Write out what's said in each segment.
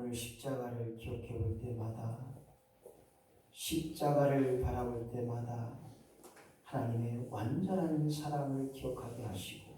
오늘 십자가를 기억해 볼 때마다, 십자가를 바라볼 때마다 하나님의 완전한 사랑을 기억하게 하시고,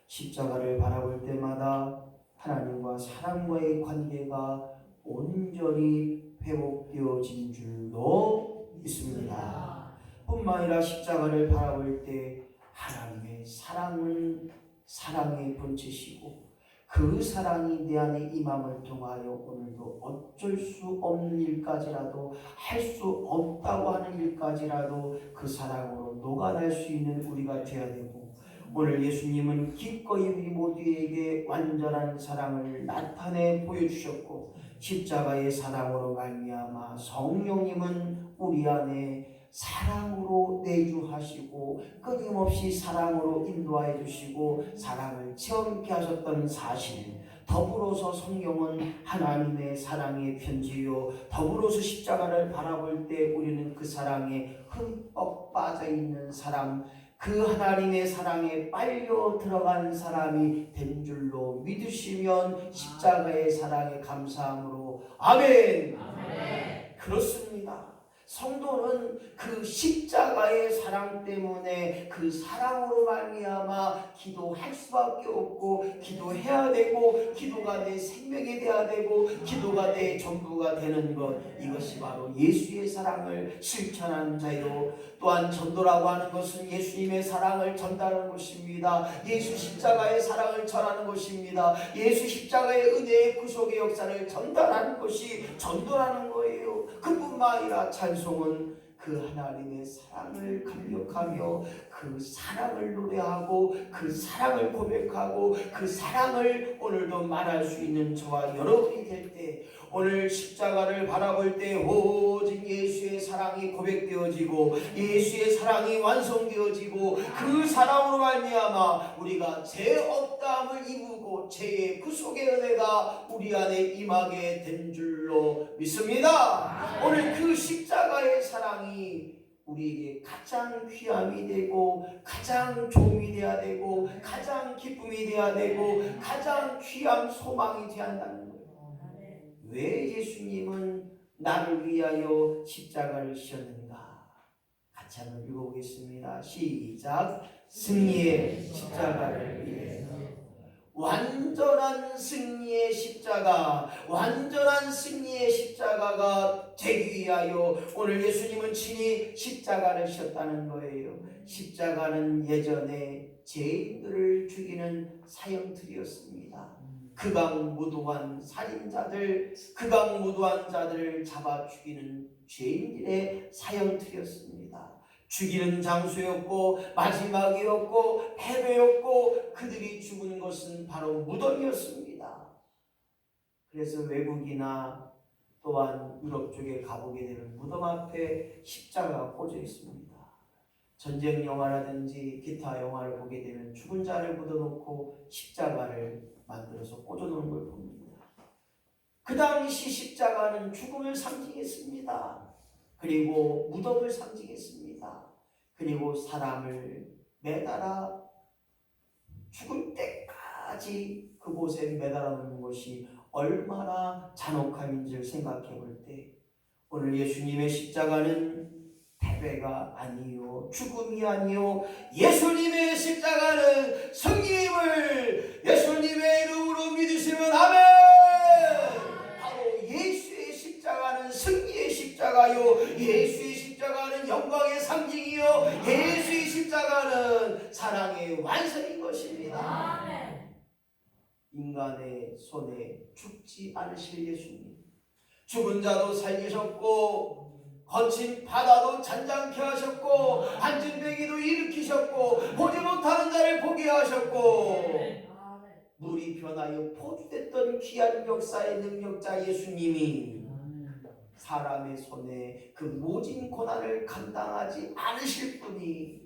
십자가를 바라볼 때마다 하나님과 사람과의 관계가 온전히 회복되어진 줄로 믿습니다. 뿐만 아니라 십자가를 바라볼 때 하나님의 사랑은 사랑의 본체시고, 그 사랑이 내 안에 임함을 통하여 오늘도 어쩔 수 없는 일까지라도, 할 수 없다고 하는 일까지라도 그 사랑으로 녹아날 수 있는 우리가 되어야 되고, 오늘 예수님은 기꺼이 우리 모두에게 완전한 사랑을 나타내 보여주셨고, 십자가의 사랑으로 말미암아 성령님은 우리 안에 사랑으로 내주하시고 끊임없이 사랑으로 인도하여 주시고 사랑을 체험케 하셨던 사실, 더불어서 성경은 하나님의 사랑의 편지요, 더불어서 십자가를 바라볼 때 우리는 그 사랑에 흠뻑 빠져있는 사람, 그 하나님의 사랑에 빨려 들어간 사람이 된 줄로 믿으시면 십자가의 사랑에 감사함으로 아멘. 아멘. 그렇습니다. 성도는 그 십자가의 사랑 때문에 그 사랑으로 말미암아 기도할 수밖에 없고, 기도해야 되고, 기도가 내 생명이 되어야 되고, 기도가 내 전부가 되는 것, 이것이 바로 예수의 사랑을 실천하는 자요, 또한 전도라고 하는 것은 예수님의 사랑을 전달하는 것입니다. 예수 십자가의 사랑을 전하는 것입니다. 예수 십자가의 은혜의 구속의 역사를 전달하는 것이 전도라는 거예요. 그뿐만 아니라 찬송은 그 하나님의 사랑을 감격하며 그 사랑을 노래하고 그 사랑을 고백하고 그 사랑을 오늘도 말할 수 있는 저와 여러분이 될 때, 오늘 십자가를 바라볼 때 오직 예수의 사랑이 고백되어지고 예수의 사랑이 완성되어지고 그 사랑으로 말미암아 우리가 죄 없다함을 입고 죄의 구속의 은혜가 우리 안에 임하게 된 줄로 믿습니다. 오늘 그 십자가의 사랑이 우리에게 가장 귀함이 되고 가장 도움이 되어야 되고 가장 기쁨이 되어야 되고 가장 귀한 소망이 되어야 한다는 거예요. 왜 예수님은 나를 위하여 십자가를 지셨는가? 같이 한번 읽어보겠습니다. 시작. 승리의 십자가를 위해서. 완전한 승리의 십자가, 완전한 승리의 십자가가 되기 위하여 오늘 예수님은 친히 십자가를 지셨다는 거예요. 십자가는 예전에 죄인들을 죽이는 사형틀이었습니다. 극악무도한 살인자들, 극악무도한 자들을 잡아 죽이는 죄인들의 사형틀이었습니다. 죽이는 장소였고 마지막이었고 패배였고, 그들이 죽은 것은 바로 무덤이었습니다. 그래서 외국이나 또한 유럽 쪽에 가보게 되면 무덤 앞에 십자가가 꽂혀 있습니다. 전쟁 영화라든지 기타 영화를 보게 되면 죽은 자를 묻어놓고 십자가를 만들어서 꽂아놓은 걸 봅니다. 그 당시 십자가는 죽음을 상징했습니다. 그리고 무덤을 상징했습니다. 그리고 사람을 매달아 죽을 때까지 그곳에 매달아 놓는 것이 얼마나 잔혹함인지를 생각해 볼 때, 오늘 예수님의 십자가는 패배가 아니요 죽음이 아니요 예수님의 십자가는 승리임을 예수님의 이름으로 믿으시면 아멘. 바로 예수의 십자가는 승리의 십자가요, 예수의 십자가는 영광의 상징이요, 예수의 십자가는 사랑의 완성인 것입니다. 아멘. 인간의 손에 죽지 않으실 예수님, 죽은 자도 살리셨고 거친 바다도 잔잔케 하셨고 앉은 병이도 일으키셨고 보지 못하는 자를 보게 하셨고 물이 변하여 포주됐던 귀한 역사의 능력자 예수님이 사람의 손에 그 모진 고난을 감당하지 않으실 분이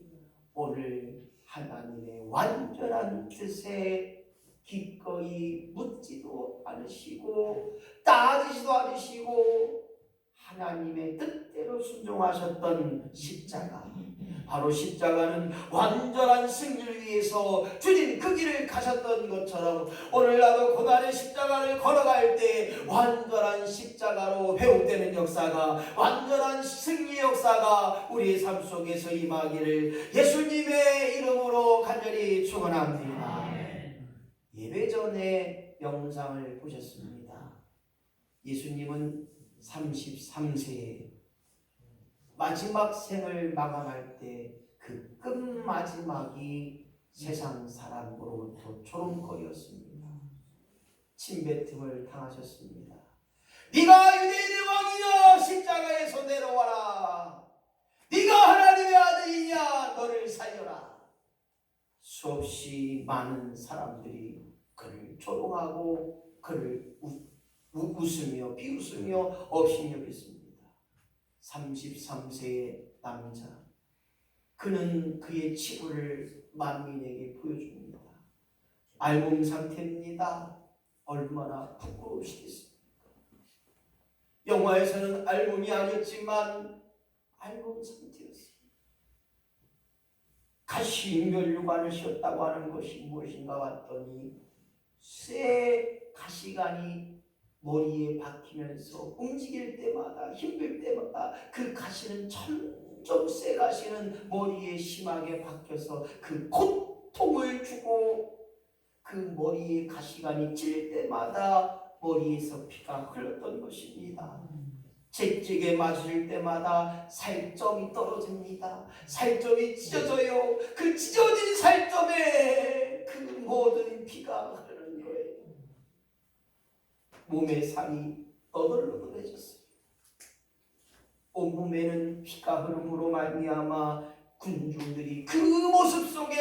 오늘 하나님의 완전한 뜻에 기꺼이 묻지도 않으시고 따지지도 않으시고 하나님의 뜻대로 순종하셨던 십자가, 바로 십자가는 완전한 승리를 위해서 주님 그 길을 가셨던 것처럼 오늘 나도 고난의 십자가를 걸어갈 때 완전한 십자가로 회복되는 역사가, 완전한 승리의 역사가 우리의 삶 속에서 임하기를 예수님의 이름으로 간절히 축원합니다. 예배 전에 영상을 보셨습니다. 예수님은 33세에 마지막 생을 마감할 때 그 끝마지막이 세상 사람으로부터 조롱거리였습니다. 침뱉음을 당하셨습니다. 네가 유대인의 왕이냐, 십자가에서 내려와라. 네가 하나님의 아들이냐, 너를 살려라. 수없이 많은 사람들이 그를 조롱하고 그를 웃으며 비웃으며 업신여겼습니다. 33세의 남자, 그는 그의 치부를 만민에게 보여줍니다. 앨범 상태입니다. 얼마나 부끄러우시겠습니까? 영화에서는 앨범이 아니었지만 앨범 상태였습니다. 가시면류관을 씌웠다고 하는 것이 무엇인가 봤더니 쇠 가시관이 머리에 박히면서 움직일 때마다, 힘들 때마다 그 가시는 점점 쇠 가시는 머리에 심하게 박혀서 그 고통을 주고 그 머리에 가시관이 찔 때마다 머리에서 피가 흘렀던 것입니다. 채찍에 맞을 때마다 살점이 떨어집니다. 살점이 찢어져요. 그 찢어진 살점에 그 모든 피가 흐르는 거예요. 몸의 살이 너덜너덜해졌어요. 온몸에는 피가 흐름으로 말미암아 군중들이 그 모습 속에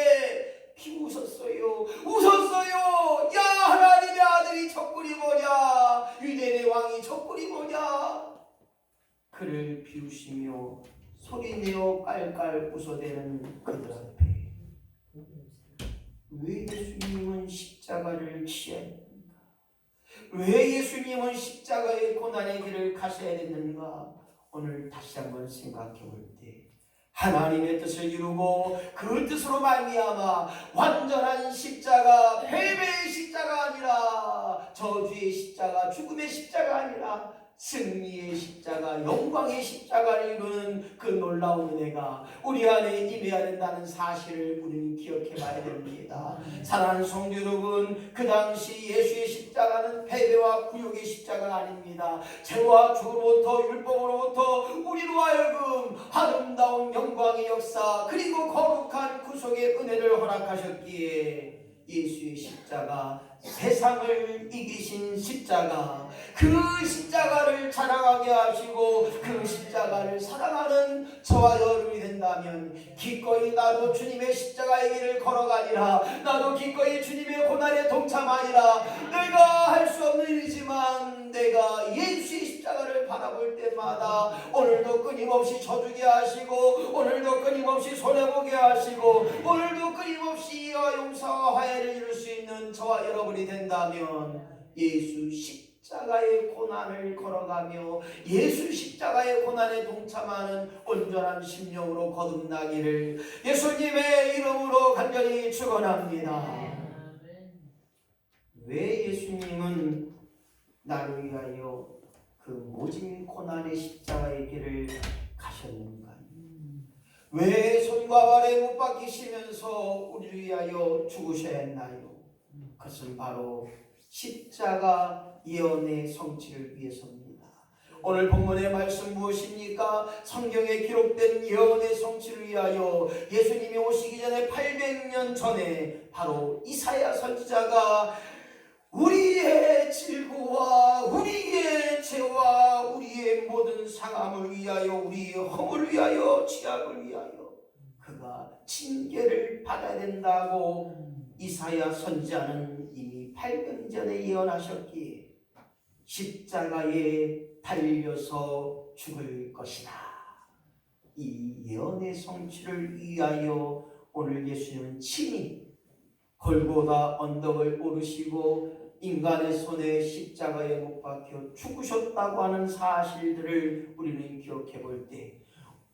비웃었어요. 웃었어요. 야, 하나님의 아들이 저 꼴이 뭐냐, 유대인의 왕이 저 꼴이 뭐냐. 그를 비웃으며 소리내어 깔깔 웃어대는 그들 앞에 왜 예수님은 십자가를 지어야 했는가? 왜 예수님은 십자가의 고난의 길을 가셔야 했는가? 오늘 다시 한번 생각해 볼 때 하나님의 뜻을 이루고 그 뜻으로 말미암아 완전한 십자가, 패배의 십자가 아니라, 저주의 십자가, 죽음의 십자가 아니라 승리의 십자가, 영광의 십자가를 이루는 그 놀라운 은혜가 우리 안에 임해야 된다는 사실을 우리는 기억해 봐야 됩니다. 사랑하는 성도 여러분, 그 당시 예수의 십자가는 패배와 굴욕의 십자가가 아닙니다. 죄와 죽음으로부터, 율법으로부터 우리로 하여금 아름다운 영광의 역사, 그리고 거룩한 구속의 은혜를 허락하셨기에 예수의 십자가, 세상을 이기신 십자가, 그 십자가를 자랑하게 하시고 그 십자가를 사랑하는 저와 여러분이 된다면 기꺼이 나도 주님의 십자가의 길을 걸어가리라. 나도 기꺼이 주님의 고난에 동참하리라. 내가 할 수 없는 일이지만 내가 예수의 십자가를 바라볼 때마다 오늘도 끊임없이 저주게 하시고, 오늘도 끊임없이 손해보게 하시고, 오늘도 끊임없이 이와 용서와 화해를 이룰 수 있는 저와 여러분이 된다면 예수 십자가의 고난을 걸어가며 예수 십자가의 고난에 동참하는 온전한 심령으로 거듭나기를 예수님의 이름으로 간절히 축원합니다. 왜 예수님은 나를 위하여 그 모진 고난의 십자가의 길을 가셨는가? 왜 손과 발에 못 박히시면서 우리를 위하여 죽으셔야 했나요? 그것은 바로 십자가 예언의 성취를 위해서입니다. 오늘 본문의 말씀 무엇입니까? 성경에 기록된 예언의 성취를 위하여 예수님이 오시기 전에 800년 전에 바로 이사야 선지자가 우리의 질고와 우리의 죄와 우리의 모든 상함을 위하여, 우리의 허물을 위하여, 죄악을 위하여 그가 징계를 받아야 된다고 이사야 선지자는 이미 800년 전에 예언하셨기에 십자가에 달려서 죽을 것이다. 이 예언의 성취를 위하여 오늘 예수님은 친히 골고다 언덕을 오르시고 인간의 손에 십자가에 못 박혀 죽으셨다고 하는 사실들을 우리는 기억해 볼 때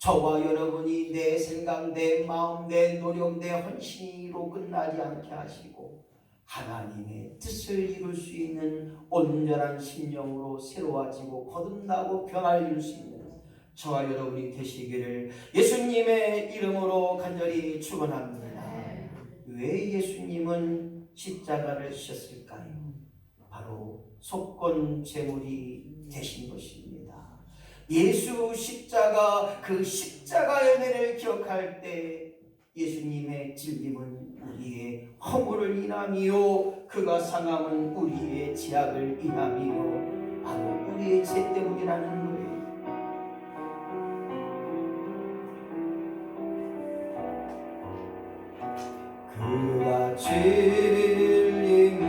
저와 여러분이 내 생각, 내 마음, 내 노력, 내 헌신으로 끝나지 않게 하시고 하나님의 뜻을 이룰 수 있는 온전한 심령으로 새로워지고 거듭나고 변화를 이룰 수 있는 저와 여러분이 되시기를 예수님의 이름으로 간절히 축원합니다. 왜 예수님은 십자가를 지셨을까요? 바로 속건 제물이 되신 것입니다. 예수 십자가, 그 십자가의 은혜를 기억할 때 예수님의 질림은 우리의 허물을 인함이요 그가 상함은 우리의 죄악을 인함이요 바로 우리의 죄 때문이라는 거예요. 그가 질림은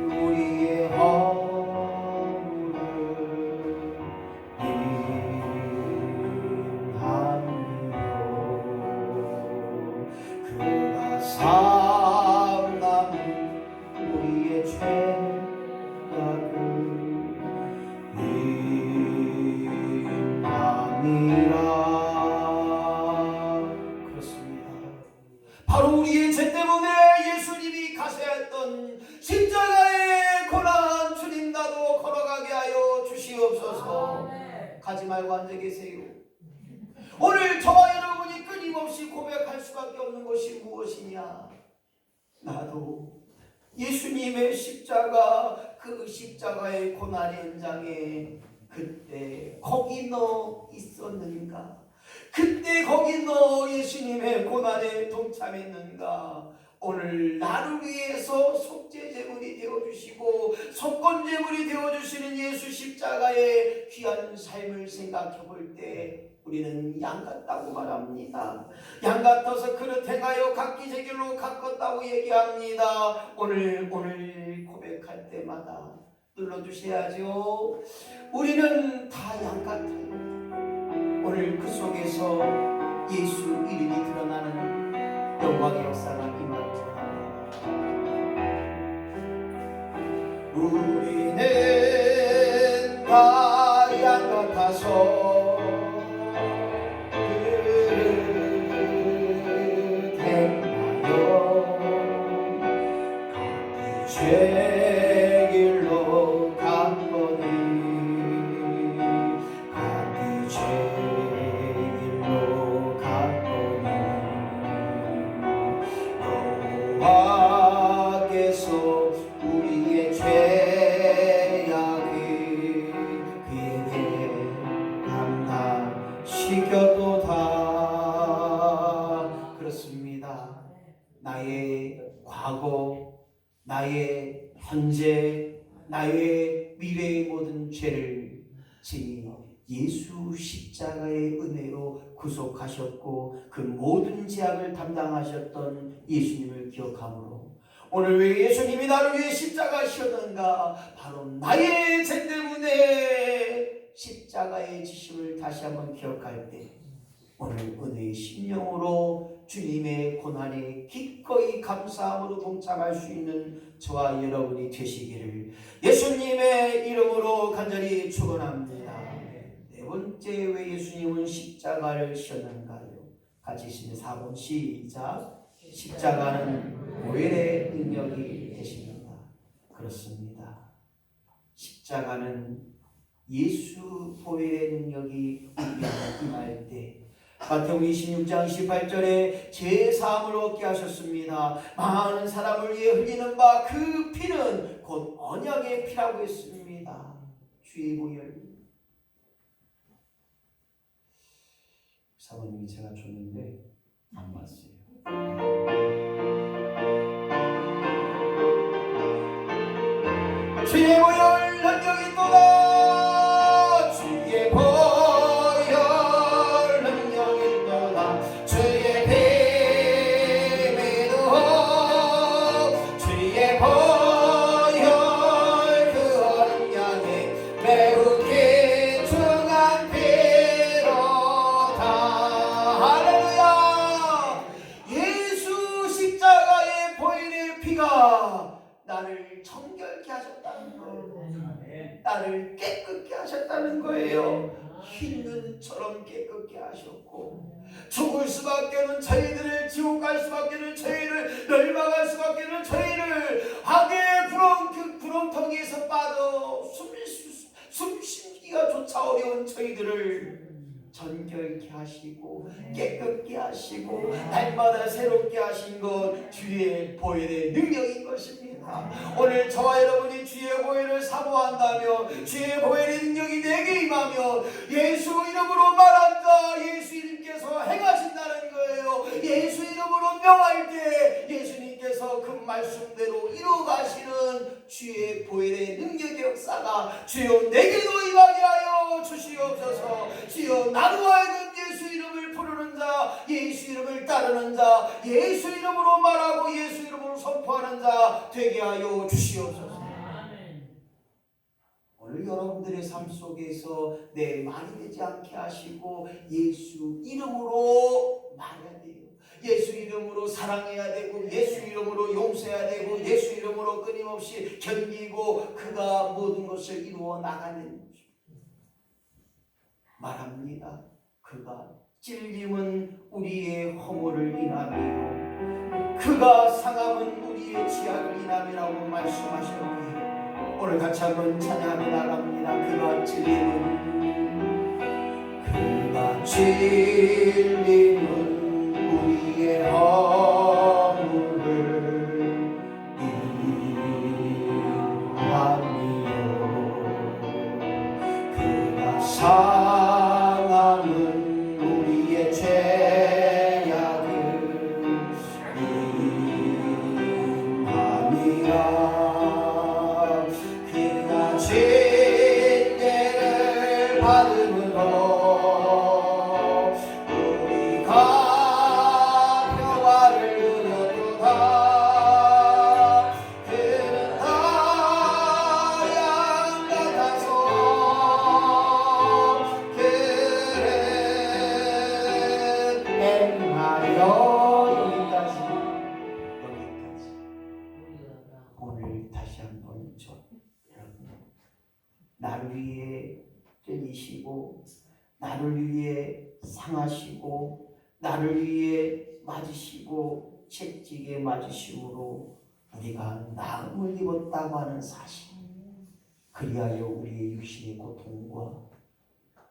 우리의 허물을 인함이요 그가 상함은 우리의 죄악을 인함이라. 바로 우리의 죄 때문에 예수님이 가셔야 했던 십자가의 고난 주님 나도 걸어가게 하여 주시옵소서. 가지 말고 앉아 계세요. 오늘 저와 여러분이 끊임없이 고백할 수밖에 없는 것이 무엇이냐? 나도 예수님의 십자가, 그 십자가의 고난의 현장에 그때 거기 너 있었는가? 그때 거기 너 예수님의 고난에 동참했는가? 오늘 나를 위해서 속죄제물이 되어주시고 속건제물이 되어주시는 예수 십자가의 귀한 삶을 생각해 볼 때 우리는 양 같다고 말합니다. 양 같아서 그릇 행하여 각기 제 길로 가꿨다고 얘기합니다. 오늘 고백할 때마다 눌러주셔야죠. 우리는 다 양 같아요. 오늘 그 속에서 예수 이름이 드러나는 영광의 역사가 임하기 원합니다. 우리는 다 양 같아서 그릇 행하여 각기 죄 길로 갔거니 각기 죄 길로 갔거니 여호와께서 우리의 죄악을 그에게 감당시켰도다. 그렇습니다. 나의 과거, 나의 현재, 나의 미래의 모든 죄를 제 예수 십자가의 은혜로 구속하셨고 그 모든 죄악을 담당하셨던 예수님을 기억함으로 오늘 왜 예수님이 나를 위해 십자가 지셨는가? 바로 나의 죄 때문에 십자가의 지심을 다시 한번 기억할 때 오늘 은혜의 심령으로 주님의 고난에 기꺼이 감사함으로 동참할 수 있는 저와 여러분이 되시기를 예수님의 이름으로 간절히 축원합니다. 네 번째, 왜 예수님은 십자가를 지셨는가요? 같이 있으면 4번 시작. 십자가는 보혈의 능력이 되십니다. 그렇습니다. 십자가는 예수 보혈의 능력이 우리에게 임할 때 마태복음 26장 18절에 제 사함을 얻게 하셨습니다. 많은 사람을 위해 흘리는 바 그 피는 곧 언약의 피라고 했습니다. 주의 보혈. 사모님이 제가 줬는데 안 봤어요. 주의 보혈 능력이 있도다. 주의 보혈 능력이 있도다. 주의 피 믿어. 주의 보혈 그 언약에 매우 귀중한 피로다. 할렐루야. 예수 십자가의 보혈의 피가 나를 정결케 하셨다는 거예요. 나를 깨끗게 하셨다는 거예요. 흰 눈처럼 깨끗게 하셨고 죽을 수밖에는 저희들을 지옥 갈 수밖에는 저희를 멸망할 수밖에는 저희를 악의 구렁텅이에서 빠져 숨쉬기가 조차 어려운 저희들을 정결케 하시고 깨끗게 하시고 날마다 새롭게 하신 것 주의 보혈의 능력인 것입니다. 오늘 저와 여러분이 주의 보혈을 사모한다며 주의 보혈의 능력이 내게 임하며 예수 이름으로 말한 자 예수 이름께서 행하신다는 거예요. 예수 이름으로 명할 때 예수님께서 그 말씀대로 이루어가시는 주의 보혈의 능력의 역사가 주여 내게도 임하게 하여 주시옵소서. 주여 나로 하여금 예수 이름을 부르는 자 예수 이름을 따르는 자 예수 이름으로 말하고 예수 이름으로 선포하는 자 되게 하여 주시옵소서. 오늘 여러분들의 삶 속에서 내 말이 되지 않게 하시고 예수 이름으로 말해야 돼요. 예수 이름으로 사랑해야 되고 예수 이름으로 용서해야 되고 예수 이름으로 끊임없이 견디고 그가 모든 것을 이루어 나가는 것입니다. 말합니다. 그가 찔림은 우리의 허물을 인하며 그가 상함은 우리의 죄악을 인하며라고 말씀하셨기에 오늘 같이 한번 찬양하며 나갑니다. 그가 찔림은 우리의 허물을 인하며 그가 상함은 우리의 죄악을 인함이라. 그가 징계를 받음으로 우리가 평화를 누렸도다. 그는 다 양 같아서 그는 행하여 여기까지. 오늘 다시 한번 나를 위해 찔리시고 나를 위해 상하시고 나를 위해 맞으시고 채찍에 맞으심으로 우리가 나음을 입었다고 하는 사실, 그리하여 우리의 육신의 고통과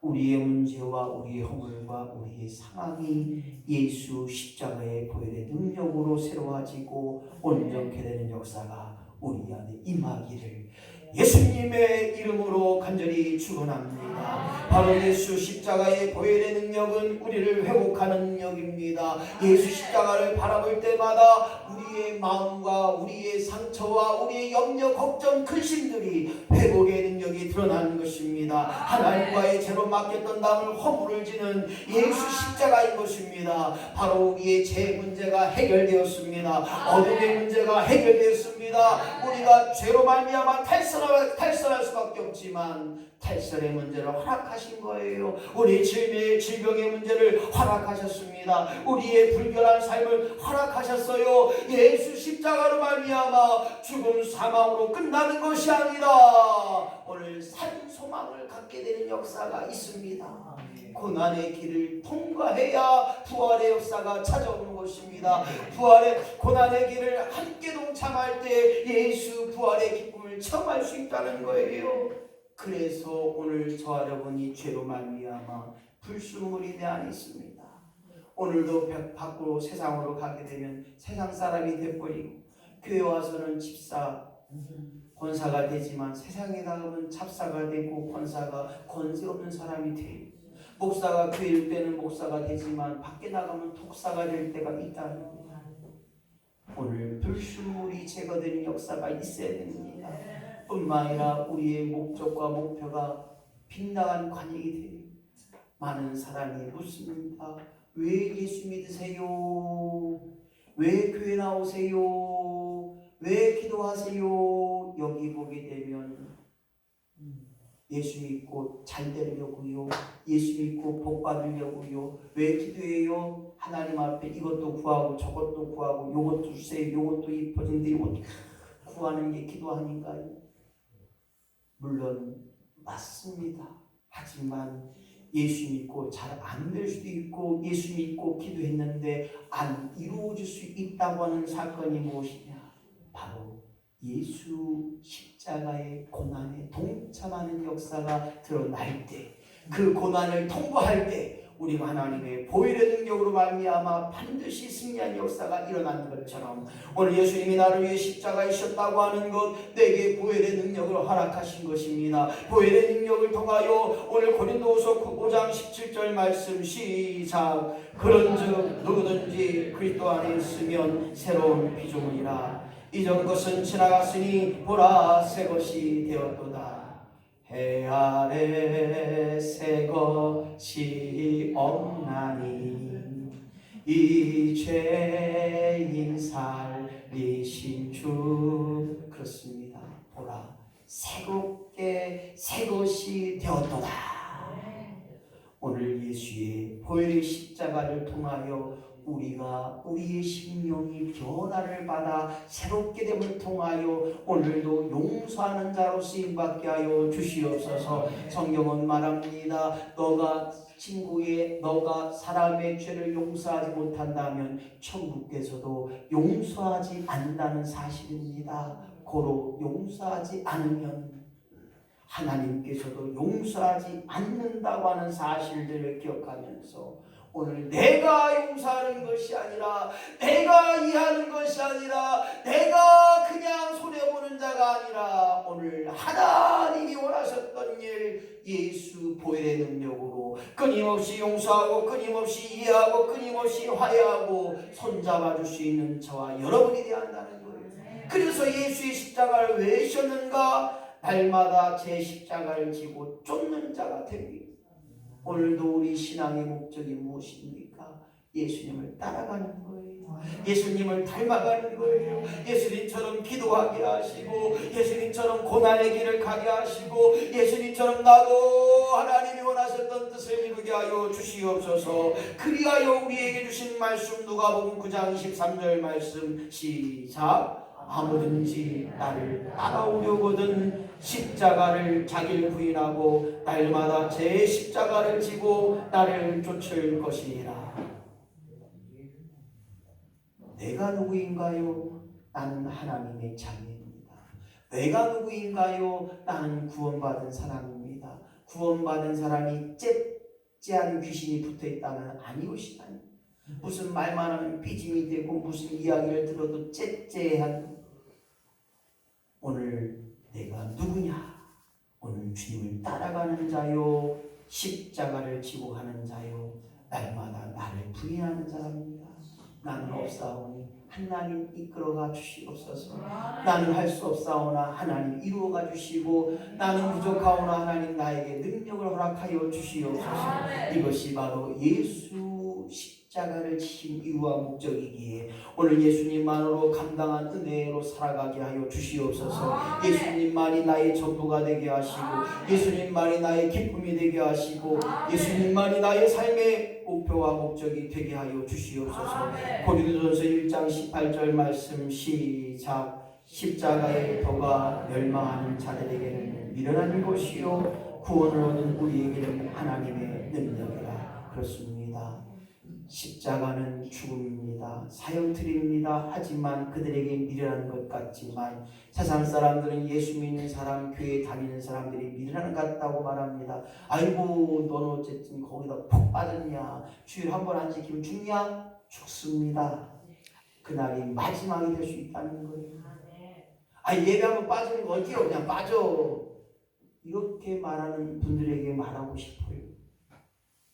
우리의 문제와 우리의 허물과 우리의 상황이 예수 십자가의 보혈의 능력으로 새로워지고 온전케 되는 역사가 우리 안에 임하기를 예수님의 이름으로 간절히 축원합니다. 바로 예수 십자가의 보혈의 능력은 우리를 회복하는 능력입니다. 예수 십자가를 바라볼 때마다 우리의 마음과 우리의 상처와 우리의 염려, 걱정, 근심들이 회복의 능력이 드러나는 것입니다. 하나님과의 죄로 맡겼던 담을 허물을 지는 예수 십자가인 것입니다. 바로 우리의 죄 문제가 해결되었습니다. 어둠의 문제가 해결되었습니다. 우리가 죄로 말미암아 탈선할 수밖에 없지만 탈선의 문제를 허락하신 거예요. 우리 질병의 문제를 허락하셨습니다. 우리의 불결한 삶을 허락하셨어요. 예수 십자가로 말미암아 죽음 사망으로 끝나는 것이 아니라 오늘 산 소망을 갖게 되는 역사가 있습니다. 고난의 길을 통과해야 부활의 역사가 찾아오는 것입니다. 부활의 고난의 길을 함께 동참할 때 예수 부활의 기쁨을 체험할 수 있다는 거예요. 그래서 오늘 저와 여러분이 죄로 말미암아 불순물이 내 안에 있습니다. 오늘도 밖으로 세상으로 가게 되면 세상 사람이 돼버리고 교회 와서는 집사 권사가 되지만 세상에 나가면 잡사가 되고 권사가 권세 없는 사람이 돼요. 목사가 교회일 때는 목사가 되지만 밖에 나가면 독사가 될 때가 있다는 겁니다. 오늘 불순물이 제거되는 역사가 있어야 됩니다. 뿐만 아니라 우리의 목적과 목표가 빗나간 관역이 돼요. 많은 사람이 묻습니다. 왜 예수 믿으세요? 왜 교회 나오세요? 왜 기도하세요? 여기 보게 되면 예수 믿고 잘 되려고요. 예수 믿고 복 받으려고요. 왜 기도해요? 하나님 앞에 이것도 구하고 저것도 구하고 요것도 주세요. 요것도 이뻐진데 요것도 구하는 게 기도 아닌가요? 물론 맞습니다. 하지만 예수 믿고 잘 안 될 수도 있고 예수 믿고 기도했는데 안 이루어질 수 있다고 하는 사건이 무엇이냐? 바로 예수 십자가의 고난에 동참하는 역사가 드러날 때, 그 고난을 통과할 때 우리가 하나님의 보혈의 능력으로 말미암아 반드시 승리한 역사가 일어나는 것처럼 오늘 예수님이 나를 위해 십자가에 있었다고 하는 것, 내게 보혈의 능력을 허락하신 것입니다. 보혈의 능력을 통하여 오늘 고린도후서 5장 17절 말씀 시작. 그런즉 누구든지 그리스도 안에 있으면 새로운 피조물이라. 이전 것은 지나갔으니 보라 새 것이 되었도다. 해 아래 새 것이 없나니 이 죄인 살리신 주. 그렇습니다. 보라 새롭게 새 것이 되었도다. 오늘 예수의 보혈의 십자가를 통하여 우리가 우리의 심령이 변화를 받아 새롭게 됨을 통하여 오늘도 용서하는 자로 쓰임받게 하여 주시옵소서. 성경은 말합니다. 너가 사람의 죄를 용서하지 못한다면 천국에서도 용서하지 않는다는 사실입니다. 고로 용서하지 않으면 하나님께서도 용서하지 않는다고 하는 사실들을 기억하면서 오늘 내가 용서하는 것이 아니라, 내가 이해하는 것이 아니라, 내가 그냥 손해보는 자가 아니라 오늘 하나님이 원하셨던 일, 예수 보혈의 능력으로 끊임없이 용서하고 끊임없이 이해하고 끊임없이 화해하고 손잡아 줄 수 있는 저와 여러분이 되어야 한다는 거예요. 그래서 예수의 십자가를 왜 지셨는가? 날마다 제 십자가를 지고 쫓는 자가 되기. 오늘도 우리 신앙의 목적이 무엇입니까? 예수님을 따라가는 거예요. 예수님을 닮아가는 거예요. 예수님처럼 기도하게 하시고, 예수님처럼 고난의 길을 가게 하시고, 예수님처럼 나도 하나님이 원하셨던 뜻을 이루게 하여 주시옵소서. 그리하여 우리에게 주신 말씀 누가복음 9장 23절 말씀 시작. 아무든지 나를 따라오려거든 십자가를 자기를 부인하고 날마다 제 십자가를 지고 나를 쫓을 것이니라. 내가 누구인가요? 나는 하나님의 자녀입니다. 내가 누구인가요? 나는 구원받은 사람입니다. 구원받은 사람이 째째한 귀신이 붙어있다면 아니오시다니. 무슨 말만 하면 삐짐이 되고 무슨 이야기를 들어도 째째한. 오늘 내가 누구냐? 오늘 주님을 따라가는 자요, 십자가를 지고 가는 자요, 날마다 나를 부인하는 자입니다. 나는 없사오니 하나님 이끌어가 주시옵소서. 나는 할 수 없사오나 하나님 이루어가 주시고, 나는 부족하오나 하나님 나에게 능력을 허락하여 주시옵소서. 이것이 바로 예수 십자가를 지신 이유와 목적이기에 오늘 예수님만으로 감당한 은혜로 살아가게 하여 주시옵소서. 예수님만이 나의 전부가 되게 하시고, 예수님만이 나의 기쁨이 되게 하시고, 예수님만이 나의 삶의 목표와 목적이 되게 하여 주시옵소서. 고린도전서 1장 18절 말씀 시작. 십자가의 도가 멸망하는 자들에게는 미련한 것이요 구원을 얻은 우리에게는 하나님의 능력이라. 그렇습니다. 십자가는 죽음입니다. 사형틀입니다. 하지만 그들에게 미련한 것 같지만 세상 사람들은 예수 믿는 사람, 교회 다니는 사람들이 미련한 것 같다고 말합니다. 아이고 너는 어쨌든 거기다 푹 빠졌냐, 주일 한 번 안 지키면 죽냐? 죽습니다. 그날이 마지막이 될 수 있다는 거예요. 예배 한번 빠지는 거 어때요? 그냥 빠져. 이렇게 말하는 분들에게 말하고 싶어요.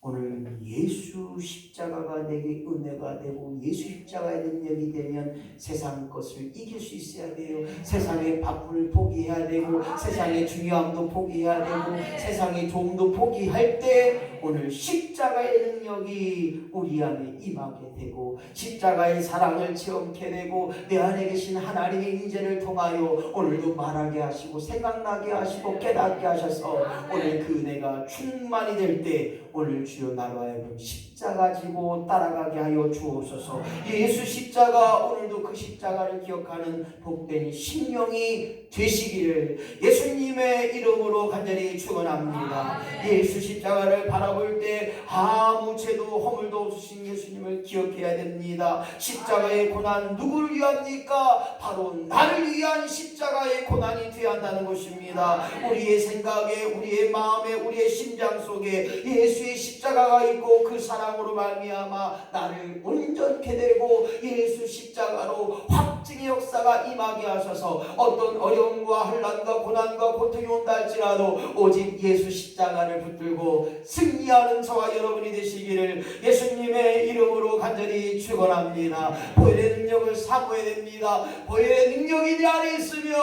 오늘 예수 십자가가 내게 은혜가 되고 예수 십자가의 능력이 되면 세상 것을 이길 수 있어야 돼요. 세상의 바쁨을 포기해야 되고, 세상의 중요함도 포기해야 되고, 세상의 좋음도 포기할 때 오늘 십자가의 능력이 우리 안에 임하게 되고, 십자가의 사랑을 체험케 되고, 내 안에 계신 하나님의 인재를 통하여 오늘도 말하게 하시고 생각나게 하시고 깨닫게 하셔서 오늘 그 은혜가 충만이 될 때 오늘 주여 나로 하여금 십자가 지고 따라가게 하여 주옵소서. 예수 십자가, 오늘도 그 십자가를 기억하는 복된 심령이 되시기를 예수님의 이름으로 간절히 축원합니다. 예수 십자가를 바라보고 바라볼 때 아무 죄도 허물도 없으신 예수님을 기억해야 됩니다. 십자가의 고난 누구를 위합니까? 바로 나를 위한 십자가의 고난이 되어야 한다는 것입니다. 우리의 생각에, 우리의 마음에, 우리의 심장 속에 예수의 십자가가 있고 그 사랑으로 말미암아 나를 온전케 되고 예수 십자가로 확증의 역사가 임하게 하셔서 어떤 어려움과 환난과 고난과 고통이 온다 할지라도 오직 예수 십자가를 붙들고 승리하는 저와 여러분이 되시기를 예수님의 이름으로 간절히 축원합니다. 보혈의 능력을 사모해야 됩니다. 보혈의 능력이 내 안에 있으면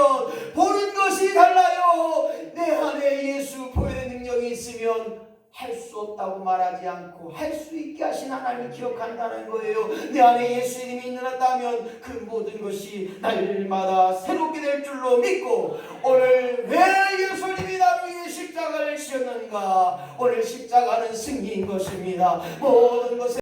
보는 것이 달라요. 내 안에 예수 보혈의 능력이 있으면 할 수 없다고 말하지 않고 할 수 있게 하신 하나님을 기억한다는 거예요. 내 안에 예수 이름이 있는다면 그 모든 것이 날마다 새롭게 될 줄로 믿고 오늘 왜 예수님이 나를 위해 십자가를 지었는가? 오늘 십자가는 승리인 것입니다. 모든 것에